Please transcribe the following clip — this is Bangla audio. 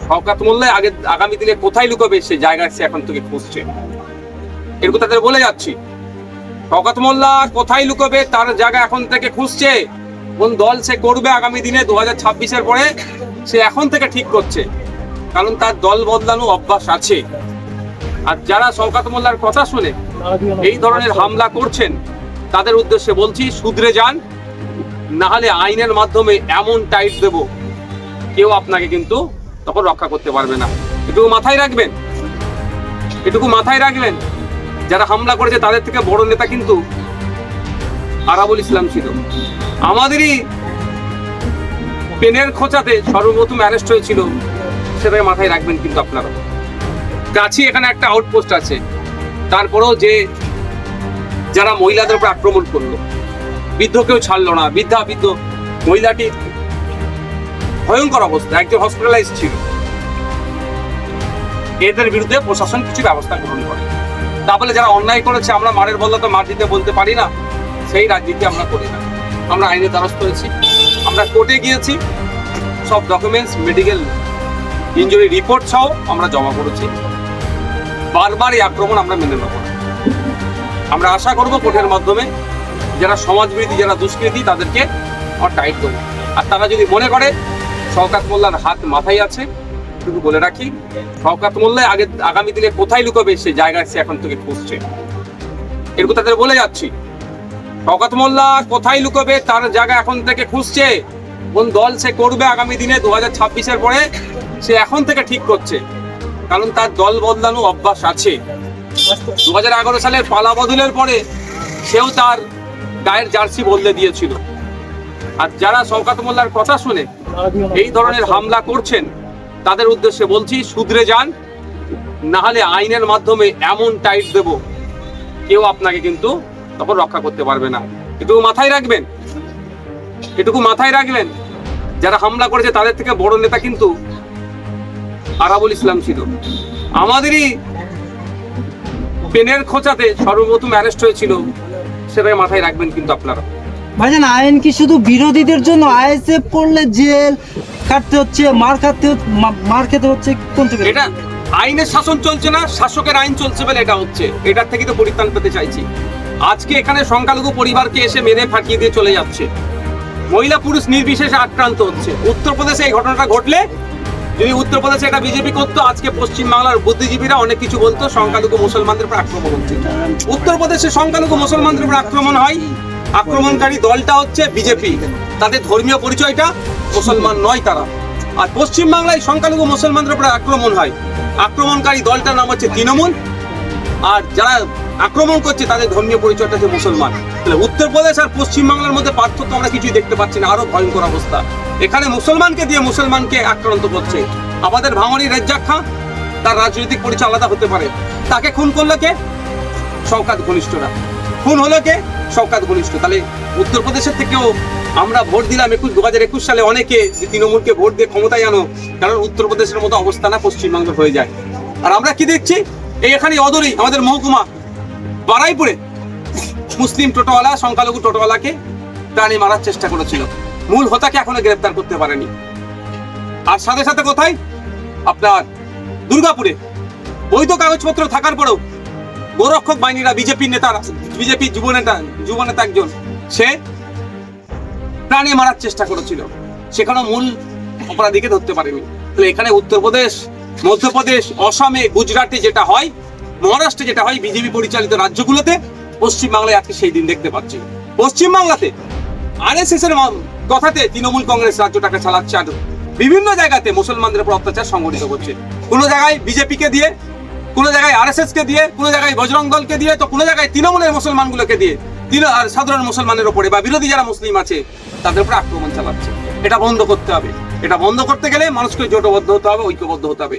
শওকত মোল্লা আগামী দিনে কোথায় লুকাবে সে জায়গা সে এখন থেকে খুঁজছে। এরকম তাদের বলে যাচ্ছি, শওকত মোল্লা কোথায় লুকাবে তার জায়গা এখন থেকে খুঁজছে। কোন দল সে করবে আগামী দিনে 2026-এর পরে সে এখন থেকে ঠিক করছে, কারণ তার দল বদলানো অভ্যাস আছে। আর যারা শওকত মোল্লার কথা শুনে এই ধরনের হামলা করছেন তাদের উদ্দেশ্যে বলছি, শুধরে যান, না হলে আইনের মাধ্যমে এমন টাইট দেব কেউ আপনাকে কিন্তু তখন রক্ষা করতে পারবে না। এটুকু মাথায় রাখবেন, এটুকু মাথায় রাখবেন। যারা হামলা করেছে তাদের থেকে বড় নেতা কিন্তু আরাবুল ইসলাম ছিল। আমাদেরই পেনের খোঁচাতে সর্বপ্রথম অ্যারেস্ট হয়েছিল, সেটাই মাথায় রাখবেন কিন্তু আপনারা। কাছে এখানে একটা আউটপোস্ট আছে, তারপরেও যে যারা মহিলাদের উপর আক্রমণ করলো, বৃদ্ধ কেউ ছাড়লো না, বৃদ্ধ মহিলাটি ভয়ঙ্কর অবস্থা, একজন হসপিটালাইজ ছিল। এদের বিরুদ্ধে প্রশাসন কিছু ব্যবস্থা গ্রহণ করে। তাহলে যারা অন্যায় করেছে, আমরা মারের বদলা তো মার দিতে বলতে পারি না, সেই রাজনীতি আমরা করি না। আমরা আইনের দ্বারস্থ হয়েছি, আমরা কোর্টে গিয়েছি, সব ডকুমেন্টস, মেডিকেল ইনজুরি রিপোর্ট সহ আমরা জমা করেছি। বারবার এই আক্রমণ আমরা মেনে নেব না। আমরা আশা করব কোর্টের মাধ্যমে যারা সমাজবিরোধী, যারা দুষ্কৃতী, তাদেরকে আমরা টাইট দেবো। আর তারা যদি মনে করে শওকত মোল্লার হাত মাথায় আছে, শুধু বলে রাখি, শওকত মোল্লা আগামী দিনে কোথায় লুকাবে সে জায়গা সে এখন থেকে খুঁজছে। এরকম তাদের বলে যাচ্ছি, শওকত মোল্লা কোথায় লুকাবে তার জায়গা এখন থেকে খুঁজছে। কোন দল সে করবে আগামী দিনে 2026-এর পরে সে এখন থেকে ঠিক করছে, কারণ তার দল বদলানো অভ্যাস আছে। 2011 সালের পালা বদলের পরে সেও তার গায়ের জার্সি বদলে দিয়েছিল। আর যারা শওকত মোল্লার কথা শুনে এই ধরনের হামলা করছেন তাদের উদ্দেশ্যে বলছি, শুধরে যান, না হলে আইনের মাধ্যমে এমন টাইট দেব কেউ আপনাকে কিন্তু তখন রক্ষা করতে পারবে না। এটুকু মাথায় রাখবেন, এটুকু মাথায় রাখবেন। যারা হামলা করেছে তাদের থেকে বড় নেতা কিন্তু আরাবুল ইসলাম ছিল। আমাদেরই পেনের খোঁচাতে সর্বপ্রথম অ্যারেস্ট হয়েছিল, সেটাই মাথায় রাখবেন কিন্তু আপনারা। ভাইজান, আইন কি শুধু বিরোধীদের জন্য? আইএসএফ পড়লে জেল কাটতে হচ্ছে, মার খেতে হচ্ছে, কোন থেকে? এটা আইনের শাসন চলছে না, শাসকের আইন চলছে বলে এটা হচ্ছে। এটার থেকে তো পরিত্রাণ পেতে চাইছি। আজকে এখানে সংখ্যালঘু পরিবারকে এসে মেরে ফাটিয়ে দিয়ে চলে যাচ্ছে, মহিলা পুরুষ নির্বিশেষে আক্রান্ত হচ্ছে। উত্তরপ্রদেশে এই ঘটনাটা ঘটলে, যদি উত্তরপ্রদেশে এটা বিজেপি করতো, আজকে পশ্চিমবাংলার বুদ্ধিজীবীরা অনেক কিছু বলতো সংখ্যালঘু মুসলমানদের উপর আক্রমণ হচ্ছে। উত্তরপ্রদেশে সংখ্যালঘু মুসলমানদের উপর আক্রমণ হয়, আক্রমণকারী দলটা হচ্ছে বিজেপি, তাদের ধর্মীয় পরিচয়টা মুসলমান নয় তারা। আর পশ্চিমবাংলায় সংখ্যালঘু মুসলমানদের উপর আক্রমণ হয়, আক্রমণকারী দলটার নাম হচ্ছে তৃণমূল, আর যারা আক্রমণ করছে তাদের ধর্মীয় পরিচয়টা হচ্ছে মুসলমান। তাহলে উত্তরপ্রদেশ আর পশ্চিমবাংলার মধ্যে পার্থক্য আমরা কিছুই দেখতে পাচ্ছি না, আরো ভয়ঙ্কর অবস্থা। এখানে মুসলমানকে দিয়ে মুসলমানকে আক্রান্ত করছে। আমাদের ভাঙড়ি রেজ্জাক খাঁ, তার রাজনৈতিক পরিচয় আলাদা হতে পারে, তাকে খুন করলো কে? শওকত ঘনিষ্ঠরা। খুন হলো কে? শওকত ঘনিষ্ঠ। তাহলে উত্তরপ্রদেশের থেকেও আমরা ভোট দিলাম 2021 সালে অনেকে, যে তৃণমূলকে ভোট দিয়ে ক্ষমতায় আনো, কারণ উত্তরপ্রদেশের মতো অবস্থা না পশ্চিমবঙ্গ হয়ে যায়। আর আমরা কি দেখছি, এই এখানে অদূরেই আমাদের মহকুমা বারাইপুরে মুসলিম টোটোওয়ালা সংখ্যালঘু টোটোওয়ালাকে প্রাণী মারার চেষ্টা করেছিল, মূল হোতাকে এখনো গ্রেফতার করতে পারেনি। আর সাথে সাথে কোথায়, আপনার দুর্গাপুরে বৈধ কাগজপত্র থাকার পরেও গোরক্ষক বাহিনীরা, বিজেপির নেতারা, বিজেপির যুবনেতা একজন, সে প্রাণী মারার চেষ্টা করেছিল, সেখানেও মূল অপরাধীকে ধরতে পারেনি। তাহলে এখানে উত্তরপ্রদেশ, মধ্যপ্রদেশ, অসমে, গুজরাটে যেটা হয়, মহারাষ্ট্রে যেটা হয়, বিজেপি পরিচালিত রাজ্যগুলোতে, পশ্চিমবাংলায় আজকে সেই দিন দেখতে পাচ্ছি। পশ্চিমবাংলাতে আরএসএস এর কথাতে তৃণমূল কংগ্রেস রাজ্যটাকে চালাচ্ছে, আর বিভিন্ন জায়গাতে মুসলমানদের উপর অত্যাচার সংগঠিত করছে। কোনো জায়গায় বিজেপিকে দিয়ে, কোনো জায়গায় আরএসএস কে দিয়ে, কোনো জায়গায় বজরং দলকে দিয়ে, তো কোনো জায়গায় তৃণমূলের মুসলমানগুলোকে দিয়ে আর সাধারণ মুসলমানের উপরে বা বিরোধী যারা মুসলিম আছে তাদের উপর আক্রমণ চালাচ্ছে। এটা বন্ধ করতে হবে। এটা বন্ধ করতে গেলে মানুষকে জোটবদ্ধ হতে হবে, ঐক্যবদ্ধ হতে হবে।